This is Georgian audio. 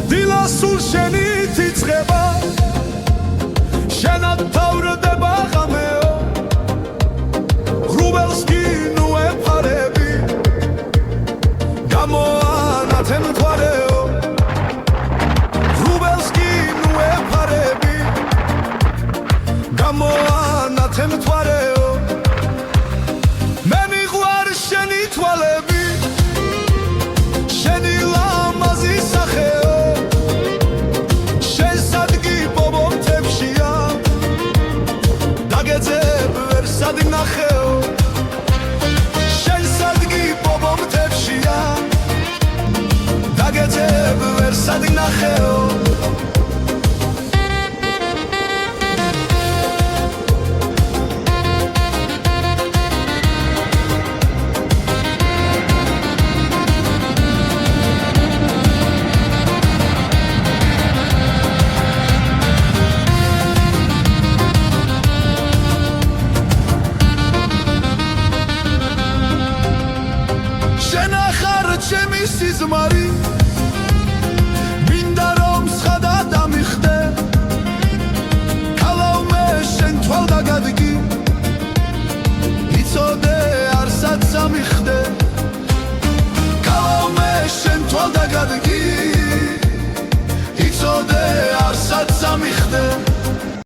დილა სულ შენით იწყება შენად თავრდება ღამეო ღრუბელს კი ნუ ეფარები გამოანათე მთვარეო ღრუბელს კი ნუ ეფარები გამოანათე მთვარეო მე მიყვარ შენი თვალები შენი ლამაზი სახეო შენ სადგი ბობო მთებშია დაგეძებ ვერ სადნახეო შენ სადგი ბობო მთებშია დაგეძებ ვერ სადნახეო ჩემი სიზმარი